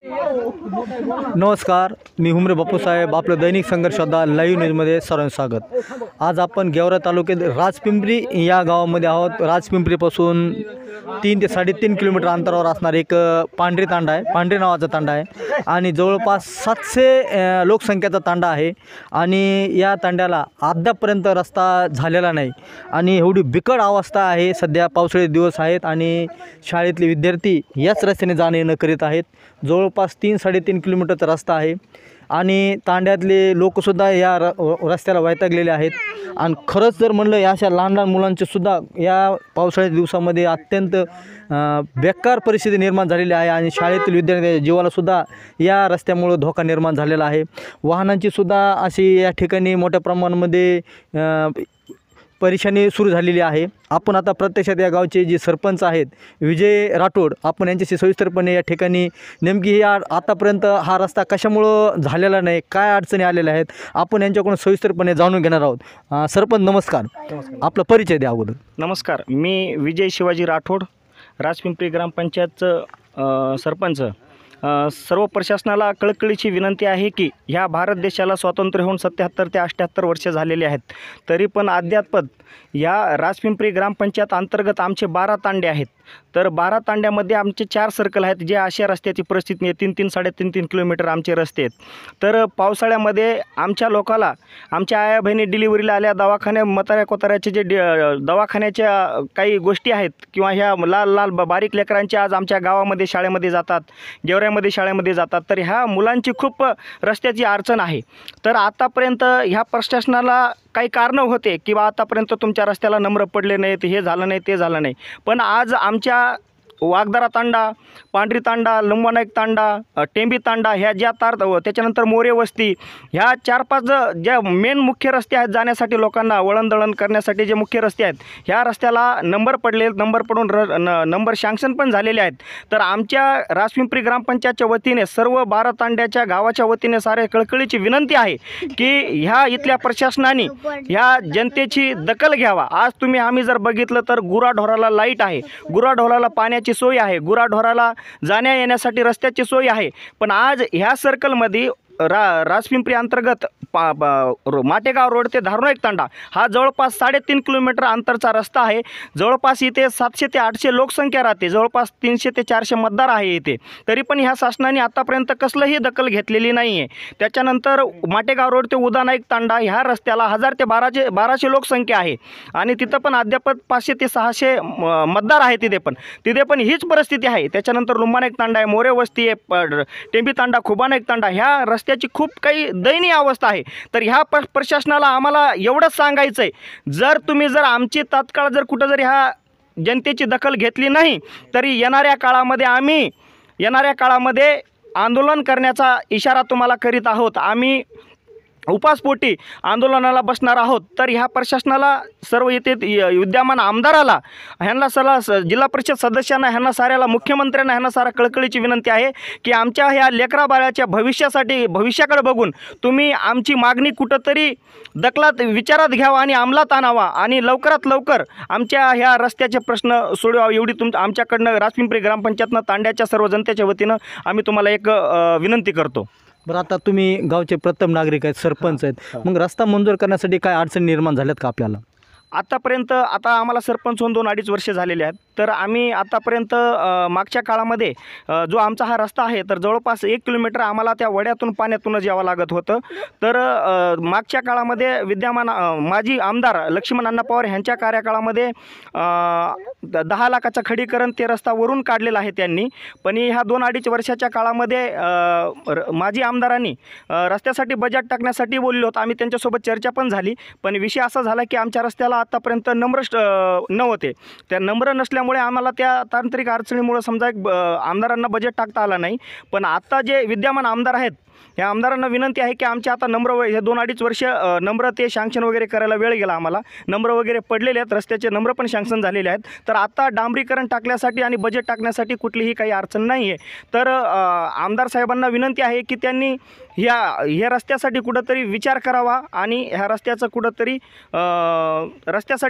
नमस्कार, मी हुमरे बापूसाहेब. आपलं दैनिक संघर्षदा लाईव्ह न्यूजमध्ये सर्वांचं स्वागत. आज आपण गेवरा तालुक्यात राजपिंपरी या गावामध्ये आहोत. राजपिंपरीपासून 3 ते 3.5 किलोमीटर अंतरावर असणार एक पांढरी तांडा आहे. पांढरी नावाचा तांडा आहे आणि जवळपास 700 लोकसंख्येचा तांडा आहे. आणि या तांड्याला अद्यापर्यंत रस्ता झालेला नाही आणि एवढी बिकट अवस्था आहे. सध्या पावसाळी दिवस आहेत आणि शाळेतले विद्यार्थी याच रस्त्याने जाणं येणं करीत आहेत. जवळपास 3-3.5 किलोमीटरचा रस्ता आहे आणि तांड्यातले लोकसुद्धा या रस्त्याला वैतागलेले आहेत. आणि खरंच जर म्हणलं या अशा लहान लहान मुलांचेसुद्धा या पावसाळ्याच्या दिवसामध्ये अत्यंत बेकार परिस्थिती निर्माण झालेली आहे आणि शाळेतील विद्यार्थ्यांच्या जीवालासुद्धा या रस्त्यामुळं धोका निर्माण झालेला आहे. वाहनांचीसुद्धा अशी या ठिकाणी मोठ्या प्रमाणामध्ये परेशानी सुरू झालेली आहे. आपण आता प्रत्यक्षात या गावचे जे सरपंच आहेत विजय राठोड, आपण यांच्याशी सविस्तरपणे या ठिकाणी नेमकी या आतापर्यंत हा रस्ता कशामुळं झालेला नाही, काय अडचणी आलेल्या आहेत, आपण यांच्याकडून सविस्तरपणे जाणून घेणार आहोत. सरपंच नमस्कार. आपला परिचय द्या अगोदर. नमस्कार, मी विजय शिवाजी राठोड, राजपिंपरी ग्रामपंचायतचं सरपंच. सर्व प्रशासनाला कळकळीची विनंती आहे की ह्या भारत देशाला स्वातंत्र्य होऊन 77 ते 78 वर्षे झालेली आहेत, तरी पण अद्याप या राजपिंपरी ग्रामपंचायत अंतर्गत आमचे 12 तांडे आहेत. तर 12 तांड्यामध्ये आमचे 4 सर्कल आहेत, जे अशा रस्त्याची परिस्थिती आहे. 3-3-3.5 किलोमीटर आमचे रस्ते आहेत. तर पावसाळ्यामध्ये आमच्या लोकाला, आमच्या आया बहिणी डिलिव्हरीला आल्या, म्हाताऱ्या कोताऱ्याचे जे दवाखान्याच्या काही गोष्टी आहेत किंवा ह्या लाल बारीक लेकरांचे आज आमच्या गावामध्ये शाळेमध्ये जातात, गेवऱ्यामध्ये शाळेमध्ये जातात. तर ह्या मुलांची खूप रस्त्याची अडचण आहे. तर आतापर्यंत ह्या प्रशासनाला काही कारणं होते की बा आतापर्यंत तुमच्या रस्त्याला नंबर पडले नाहीत, हे झालं नाही, ते झालं नाही. पण आज आमच्या वाघदारा तांडा, पांढरी तांडा, लंबनाईक तांडा, टेंबी तांडा ह्या ज्या त्याच्यानंतर मोरे वस्ती, ह्या 4-5 ज्या मेन मुख्य रस्ते आहेत जाण्यासाठी, लोकांना वळणदळण करण्यासाठी जे मुख्य रस्ते आहेत, ह्या रस्त्याला नंबर पडले, नंबर पडून नंबर सँक्शन पण झालेले आहेत. तर आमच्या राजपिंपरी ग्रामपंचायतच्या वतीने सर्व 12 तांड्याच्या गावाच्या वतीने सारे कळकळीची विनंती आहे की ह्या इथल्या प्रशासनाने ह्या जनतेची दखल घ्यावा. आज आम्ही जर बघितलं तर गुराढोराला लाईट आहे, गुराढोराला पाण्याची सोय आहे, गुराढोराला जाण्या येण्यासाठी रस्त्याची सोय आहे. पण आज ह्या सर्कलमध्ये राजपिंपरी अंतर्गत माटेगाव रोड ते धारुणाईक तांडा हा जवळपास 3.5 किलोमीटर अंतरचा रस्ता आहे. जवळपास इथे 700 ते 800 लोकसंख्या राहते, जवळपास 300 ते 400 मतदार आहे इथे. तरी पण ह्या शासनाने आतापर्यंत कसलंही दखल घेतलेली नाही आहे. त्याच्यानंतर माटेगाव रोड ते उदानाईक तांडा ह्या रस्त्याला 1000 ते 1200 लोकसंख्या आहे आणि तिथं पण अद्याप 500 ते 600 मतदार आहे. तिथे पण हीच परिस्थिती आहे. त्याच्यानंतर लुंबानाईक तांडा आहे, मोरे वस्ती आहे, टेंबी तांडा, खुबानाईक तांडा, ह्या रस्त्याची खूप काही दयनीय अवस्था आहे. तर ह्या प्रशासनाला आम्हाला एवढंच सांगायचं आहे, जर आमची तात्काळ जर कुठं जर ह्या जनतेची दखल घेतली नाही तरी येणाऱ्या काळामध्ये आंदोलन करण्याचा इशारा तुम्हाला करीत आहोत. आम्ही उपासपोटी आंदोलनाला बसणार आहोत. तर ह्या प्रशासनाला, सर्व येथे विद्यमान आमदाराला, ह्यांना सर्व जिल्हा परिषद सदस्यांना, ह्यांना साऱ्याला, मुख्यमंत्र्यांना, ह्यांना सारा कळकळीची विनंती आहे की आमच्या ह्या लेकरा बाळाच्या भविष्याकडे बघून तुम्ही आमची मागणी कुठंतरी विचारात घ्यावा आणि अंमलात आणावा आणि लवकरात लवकर आमच्या ह्या रस्त्याचे प्रश्न सोडवा. एवढी आमच्याकडनं राजपिंपरी ग्रामपंचायतनं तांड्याच्या सर्व जनतेच्या वतीनं आम्ही तुम्हाला एक विनंती करतो. बरं, आता तुम्ही गावचे प्रथम नागरिक आहेत, सरपंच आहेत, मग रस्ता मंजूर करण्यासाठी काय अडचणी निर्माण झाल्यात का आपल्याला? आतापर्यंत आम्हाला सरपंच होऊन 2-2.5 वर्षे झालेले आहेत. तर आम्ही आतापर्यंत मागच्या काळामध्ये जो आमचा हा रस्ता आहे तर जवळपास 1 किलोमीटर आम्हाला त्या वड्यातून पाण्यातूनच यावं लागत होतं. तर मागच्या काळामध्ये विद्यमान माजी आमदार लक्ष्मण अण्णा पवार ह्यांच्या कार्यकाळामध्ये 10 लाखाचा खडीकरण ते रस्ता वरून काढलेला आहे त्यांनी. पण ह्या 2-2.5 वर्षाच्या काळामध्ये माजी आमदारांनी रस्त्यासाठी बजेट टाकण्यासाठी बोललो होतो. आम्ही त्यांच्यासोबत चर्चा पण झाली. पण विषय असा झाला की आमच्या रस्त्याला आतापर्यंत नंबर नव्हते. त्या नंबर नसल्यामुळे आम्हाला त्या तांत्रिक अडचणीमुळे समजा आमदारांना बजेट टाकता आला नाही. पण आता जे विद्यमान आमदार आहेत ह्या आमदारांना विनंती आहे की आमचे आता नंबर हे 2-2.5 वर्ष नंबर ते सँक्शन वगैरे करायला वेळ गेला. आम्हाला नंबर वगैरे पडलेले आहेत, रस्त्याचे नंबर पण सँक्शन झालेले आहेत. तर आता डांबरीकरण टाकण्यासाठी आणि बजेट टाकण्यासाठी कुठलीही काही अडचण नाही आहे. तर आमदार साहेबांना विनंती आहे की त्यांनी ह्या रस्त्यासाठी कुठंतरी विचार करावा आणि ह्या रस्त्यासाठी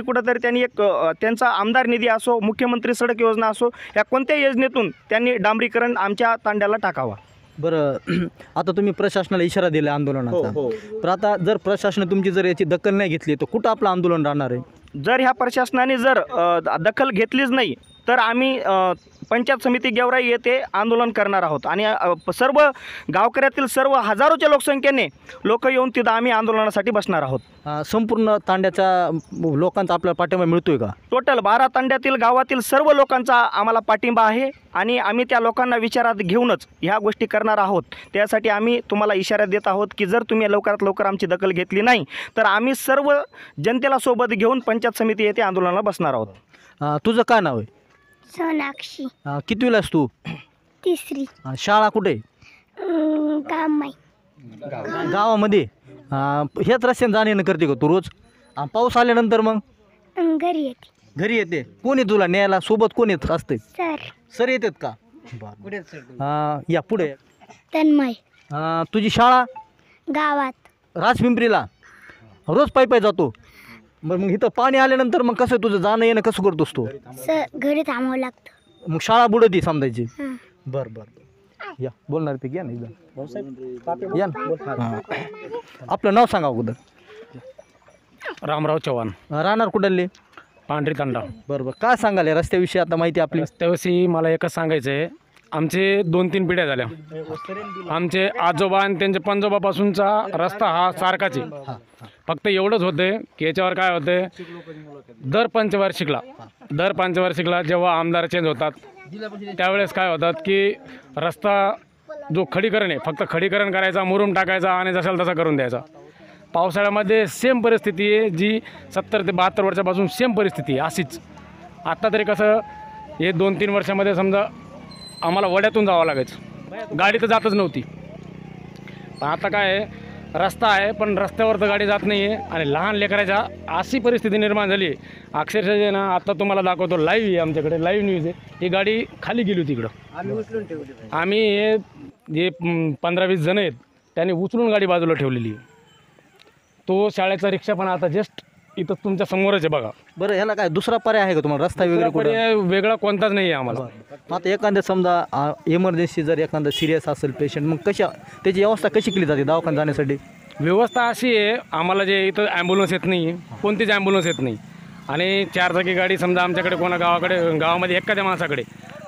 कुठंतरी त्यांनी एक त्यांचा आमदार निधी असो, मुख्यमंत्री सडक योजना असो, या कोणत्याही योजनेतून त्यांनी डांबरीकरण आमच्या तांड्याला टाकावा. बरं आता तुम्ही प्रशासनाला इशारा दिला आंदोलनाचा, तर आता जर प्रशासन तुमची जर याची दखल नाही घेतली तर कुठं आपलं आंदोलन राहणार आहे? जर ह्या प्रशासनाने जर दखल घेतलीच नाही तर आम्ही पंचायत समिती गेवराई येथे आंदोलन करणार आहोत आणि सर्व गावकऱ्यातील सर्व हजारोच्या लोकसंख्येने लोक येऊन तिथं आम्ही आंदोलनासाठी बसणार आहोत. संपूर्ण तांड्याच्या लोकांचा आपल्याला पाठिंबा मिळतोय का? टोटल 12 तांड्यातील गावातील सर्व लोकांचा आम्हाला पाठिंबा आहे आणि आम्ही त्या लोकांना विचारात घेऊनच ह्या गोष्टी करणार आहोत. त्यासाठी आम्ही तुम्हाला इशारा देत आहोत की जर तुम्ही लवकरात लवकर आमची दखल घेतली नाही तर आम्ही सर्व जनतेला सोबत घेऊन पंचायत समिती येथे आंदोलनाला बसणार आहोत. तुझं काय नाव आहे? सोनाक्षी. कितवीला आहेस तू? तिसरी. शाळा कुठे? काम माई. गावामध्ये. हेच रस्त्याने जाणे येणं करते का तू रोज? पाऊस आल्यानंतर मग घरी येते. घरी येते. कोण आहे तुला न्यायला? सोबत कोण येत असते? सर येतात का? या पुढे. तन्मय. तुझी शाळा गावात राजपिंपरीला. रोज पायी पायी जातो. बरं मग इथं पाणी आल्यानंतर मग कसं तुझं जाणं येणं कसं करतोस तू? घरी थांबावं लागतं. मग शाळा बुडती समजायची. हां. बरं या बोलणार ते घ्या ना एकदा. या ना. आपलं नाव सांगा अगोदर. रामराव चव्हाण, राहणार कुठले? पांढरी तांडा. बरं काय सांगाल या रस्त्याविषयी आता माहिती आपली? रस्त्याविषयी मला एकच सांगायचं आहे. आमचे 2-3 पिढ्या झाल्या. आमचे आजोबा आणि त्यांच्या पंजोबापासूनचा रस्ता हा सारखाच आहे. फक्त एवढंच होतं की याच्यावर काय होतं, दर पंचवार्षिकला जेव्हा आमदार चेंज होतात त्यावेळेस काय होतात की रस्ता जो खडीकरण आहे फक्त खडीकरण करायचा, मुरुम टाकायचा आणि जसाला तसा करून द्यायचा. पावसाळ्यामध्ये सेम परिस्थिती आहे, जी 70 ते 72 वर्षापासून सेम परिस्थिती आहे अशीच. आत्ता तरी कसं हे 2-3 वर्षामध्ये समजा आम्हाला वड्यातून जावं लागायचं, गाडी तर जातच नव्हती. पण आता काय आहे, रस्ता आहे पण रस्त्यावर तर गाडी जात नाही आहे आणि लहान लेकराच्या अशी परिस्थिती निर्माण झाली आहे. अक्षरशः जे ना आता तुम्हाला दाखवतो, लाईव्ह आहे आमच्याकडे, लाईव्ह न्यूज आहे. ही गाडी खाली गेली होती इकडं. आम्ही हे जे 15-20 जण आहेत त्यांनी उचलून गाडी बाजूला ठेवलेली आहे. तो शाळेचा रिक्षा पण आता जस्ट इथं तुमच्या समोरच आहे बघा. बरं ह्याला काय दुसरा पर्याय आहे का तुम्हाला? रस्ता वगैरे कुठे? पर्याय वेगळा कोणताच नाही आहे आम्हाला. आता एखाद्या समजा इमर्जन्सी जर एखादा सिरियस असेल पेशंट, मग त्याची व्यवस्था कशी केली जाते दवाखान्यात जाण्यासाठी? व्यवस्था अशी आहे, आम्हाला जे इथं ॲम्ब्युलन्स येत नाही, कोणतीच ॲम्ब्युलन्स येत नाही. आणि 4 चाकी गाडी समजा आमच्याकडे कोणा गावामध्ये एखाद्या माणसाकडे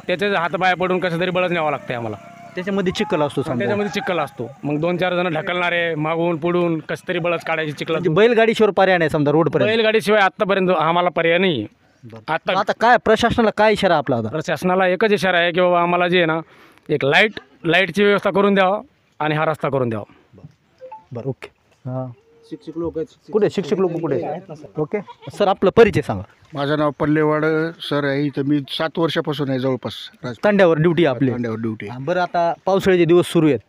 त्याचे हातपाय पडून कसं तरी बळच न्यावं लागतं आम्हाला. त्याच्यामध्ये चिखल असतो समजा. त्याच्यामध्ये चिखल असतो. मग 2-4 जण ढकलणारे मागून पुढून कसं तरी बळच काढायची चिखल. बैलगाडीशिवाय पर्याय नाही समजा रोडपर्यंत. बैलगाडीशिवाय आत्तापर्यंत आम्हाला पर्याय नाही. आता काय प्रशासनाला काय इशारा आपला? आता प्रशासनाला एकच इशारा आहे की बाबा आम्हाला जे आहे ना एक लाईटची व्यवस्था करून द्यावा आणि हा रस्ता करून द्यावा. बरं ओके. शिक्षक लोक कुठे? शिक्षक लोक कुठे? ओके सर, आपलं परिचय सांगा. माझं नाव पल्लेवाड सर आहे. इथं मी 7 वर्षापासून आहे जवळपास तांड्यावर ड्युटी आपली. तांड्यावर ड्युटी. बरं आता पावसाळ्याचे दिवस सुरू आहेत,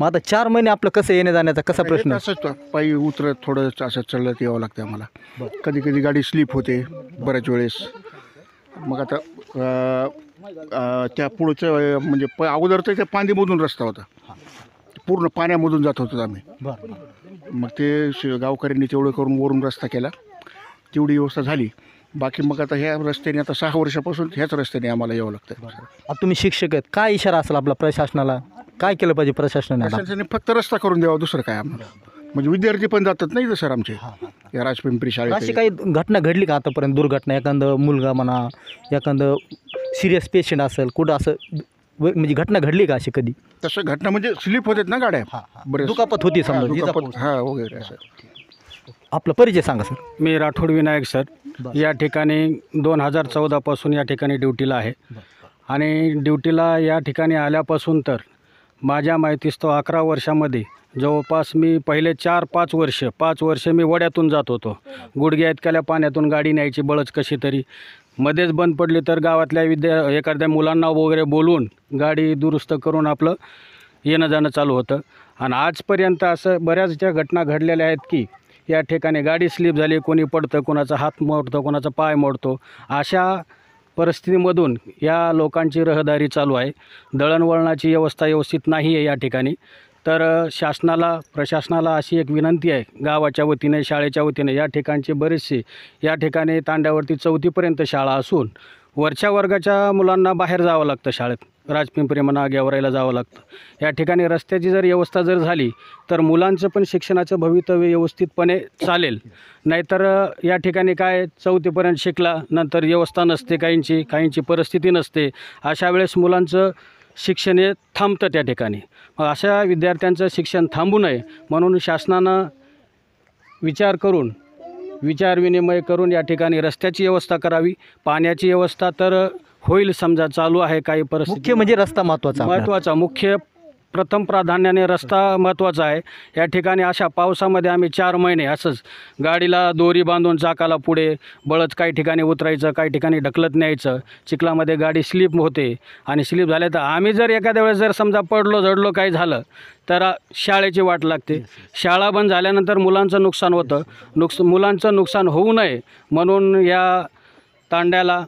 मग आता 4 महिने आपलं कसं येण्या जाण्याचा कसा प्रश्न? असंच पायी उतरत थोडं असं चालत यावं लागतं आम्हाला. कधी कधी गाडी स्लिप होते बऱ्याच वेळेस. मग आता त्या पुढचं म्हणजे अगोदर तर त्या पांदीमधून रस्ता होता, पूर्ण पाण्यामधून जात होतो आम्ही. मग ते गावकऱ्यांनी तेवढं करून वरून रस्ता केला, तेवढी व्यवस्था झाली. बाकी मग आता ह्या रस्त्याने आता 6 वर्षापासून ह्याच रस्त्याने आम्हाला यावं लागतं. आता तुम्ही शिक्षक आहेत, काय इशारा असेल आपला प्रशासनाला? काय केलं पाहिजे प्रशासनाने? प्रशासनाने फक्त रस्ता करून द्यावा, दुसरं काय आम्हाला. म्हणजे विद्यार्थी पण जातात नाही सर आमचे या राजपिंपरी शाळेत. अशी काही घटना घडली का आतापर्यंत? दुर्घटना, एखादं मुलगा म्हणा, एखादं सिरियस पेशंट असेल, कुठं असं म्हणजे घटना घडली का अशी कधी? तसं घटना म्हणजे स्लिप होतात ना गाड्या, बरं दुखापत होती समजा. वगैरे असं. आपला परिचय सांगा सर. मी राठोड विनायक सर. या ठिकाणी 2014 पासून या ठिकाणी ड्युटीला आहे आणि ड्युटीला या ठिकाणी आल्यापासून तर माझ्या माहितीस्तव 11 वर्षामध्ये जवळपास मी पहिले 5 वर्ष मी वड्यातून जात होतो. गुडघ्या इतक्याल्या पाण्यातून गाडी न्यायची बळच कशी तरी. मध्येच बंद पडली तर गावातल्या एखाद्या मुलांना वगैरे बोलवून गाडी दुरुस्त करून आपलं येणं जाणं चालू होतं. आणि आजपर्यंत असं बऱ्याच ज्या घटना घडलेल्या आहेत की या ठिकाणी गाडी स्लिप झाली, कोणी पडतं, कोणाचा हात मोडतो, कोणाचा पाय मोडतो. अशा परिस्थितीमधून या लोकांची रहदारी चालू आहे. दळणवळणाची व्यवस्था व्यवस्थित नाही आहे या ठिकाणी. तर प्रशासनाला अशी एक विनंती आहे गावाच्या वतीने, शाळेच्या वतीने. या ठिकाणचे बरेचसे या ठिकाणी तांड्यावरती 4थीपर्यंत शाळा असून वरच्या वर्गाच्या मुलांना बाहेर जावं लागतं शाळेत, राजपिंपरी म्हणा गेवराईला जावं लागतं. या ठिकाणी रस्त्याची जर व्यवस्था जर झाली तर मुलांचं पण शिक्षणाचं भवितव्य व्यवस्थितपणे चालेल. नाहीतर या ठिकाणी काय 4थीपर्यंत शिकला, नंतर व्यवस्था नसते, काहींची परिस्थिती नसते. अशा वेळेस मुलांचं शिक्षण हे थांबतं त्या ठिकाणी. मग अशा विद्यार्थ्यांचं शिक्षण थांबू नये म्हणून शासनानं विचारविनिमय करून या ठिकाणी रस्त्याची व्यवस्था करावी. पाण्याची व्यवस्था तर होईल, समजा चालू आहे काही परिस्थिती. मुख्य म्हणजे रस्ता महत्त्वाचा. मुख्य प्रथम प्राधान्याने रस्ता महत्त्वाचा आहे. या ठिकाणी अशा पावसामध्ये आम्ही 4 महिने असंच गाडीला दोरी बांधून चाकाला पुढे बळच काही ठिकाणी उतरायचं, काही ठिकाणी ढकलत न्यायचं. चिखलामध्ये गाडी स्लिप होते आणि स्लिप झाले तर आम्ही जर एखाद्या वेळेस जर समजा पडलो झडलो काही झालं तर शाळेची वाट लागते. शाळा बंद झाल्यानंतर मुलांचं नुकसान होतं. मुलांचं नुकसान होऊ नये म्हणून या तांड्याला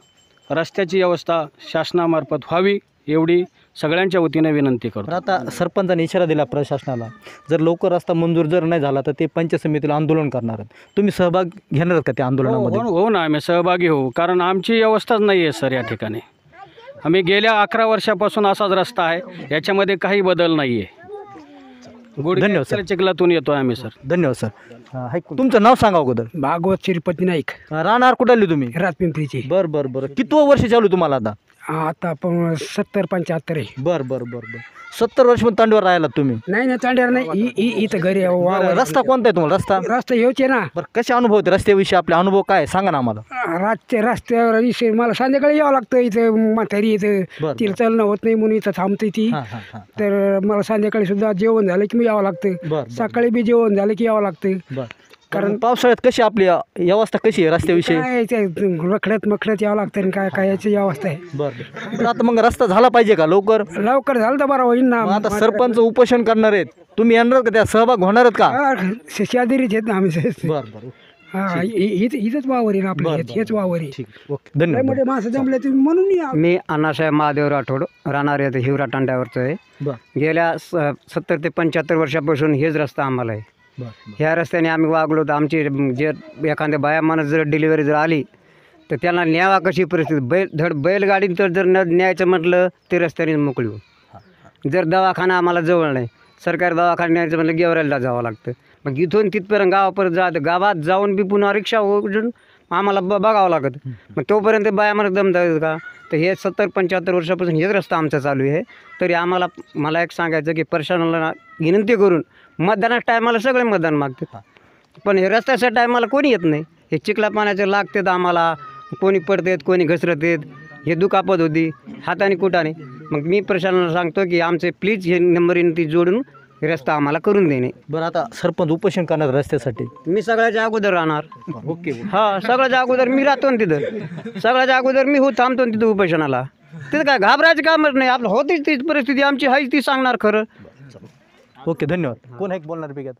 रस्त्याची व्यवस्था शासनामार्फत व्हावी एवढी सगळ्यांच्या वतीने विनंती करतो. तर आता सरपंचाने इशारा दिला प्रशासनाला, जर लवकर रस्ता मंजूर जर नाही झाला तर ते पंचायत समितीला आंदोलन करणार आहेत. तुम्ही सहभाग घेणार आहात का त्या आंदोलनामध्ये? हो ना, आम्ही सहभागी होऊ. कारण आमची व्यवस्थाच नाही आहे सर या ठिकाणी. आम्ही गेल्या 11 वर्षापासून असाच रस्ता आहे, याच्यामध्ये काही बदल नाही आहे. धन्यवाद सर. चिखलातून येतो आम्ही सर. धन्यवाद सर. तुमचं नाव सांगा अगोदर. भागवत श्रीपती नाईक, राहणार कुठले तुम्ही? राजपिंपरीची. बरं. कितवं वर्ष चालू तुम्हाला आता? आता आपण 70-75 आहे. बरं. 70 वर्ष पण तांडीवर राहिला तुम्ही? नाही तांड्यावर नाही, इथं घरी आहे. बरं, रस्ता कोणता आहे तुम्हाला? रस्ता हेच आहे ना. बरं, कसे अनुभव होते रस्त्याविषयी? आपले अनुभव काय सांगा ना आम्हाला. रस्त्यावर विषय मला संध्याकाळी यावं लागतं. इथं म्हातारी इथं तिला चालणं होत नाही म्हणून इथं थांबते ती. तर मला संध्याकाळी सुद्धा जेवण झालं की मी यावं लागतं. सकाळी बी जेवण झालं की यावं लागतं. कारण पावसाळ्यात कशी आपली व्यवस्था कशी आहे रस्त्याविषयी? काय ते रखडत यावं लागतं आणि काय याची व्यवस्था आहे. बरं, आता मग रस्ता झाला पाहिजे का लवकर झालं तर बरं होईल ना. मग आता सरपंच उपोषण करणार आहेत, तुम्ही येणार का? त्या सहभाग होणार आहेत का? शेजारीच आहेत ना आम्ही. बरं. इथंच वावर आहे ना आपलं, हेच वावर आहे. ओके, धन्यवाद. मोठे माणसं जमले तुम्ही म्हणून या. मी अण्णासाहेब महादेव राठोड, राहणार येथे हिवरा तांड्यावरचं आहे. गेल्या 70 ते 75 वर्षापासून हेच रस्ता आम्हाला आहे. ह्या रस्त्याने आम्ही वागलो तर आमची जे एखाद्या बाया माणूस जर डिलिव्हरी जर आली तर त्यांना न्यावा कशी परिस्थिती. बैलगाडी तर जर न न्यायचं म्हटलं ते रस्त्याने मोकळी हो. जर दवाखाना आम्हाला जवळ नाही, सरकारी दवाखाना न्यायचं म्हटलं गेवरायला जावं लागतं. मग इथून तिथपर्यंत गावापर्यंत गावात जाऊन बी पुन्हा रिक्षा ओढून आम्हाला बघावं लागतं. मग तोपर्यंत बाया माणूस दमतात का? तर हे 70-75 वर्षापासून हेच रस्ता आमचा चालू आहे. तरी मला एक सांगायचं की प्रशासनाला विनंती करून मतदानाच्या टायमाला सगळे मतदान मागतात, पण हे रस्त्याच्या टायमाला कोणी येत नाही. हे चिखला पाण्याचे लागतात आम्हाला, कोणी पडतात कोणी घसरत आहेत. हे दुखापत होती हाताने कुठाने. मग मी प्रशासनाला सांगतो की आमचे प्लीज हे नंबर विनंती जोडून हे रस्ता आम्हाला करून देणे. बरं, आता सरपंच उपोषण करणार रस्त्यासाठी? मी सगळ्याच्या अगोदर राहणार. ओके. हां, सगळ्याच्या अगोदर मी राहतो ना तिथं. सगळ्याच्या अगोदर मी थांबतो तिथं उपोषणाला. तिथं काय घाबरायचं कामच नाही. आपलं होतीच तीच परिस्थिती आमची आहे ती सांगणार खरं. ओके, धन्यवाद. कोण आहे बोलणार बेगात?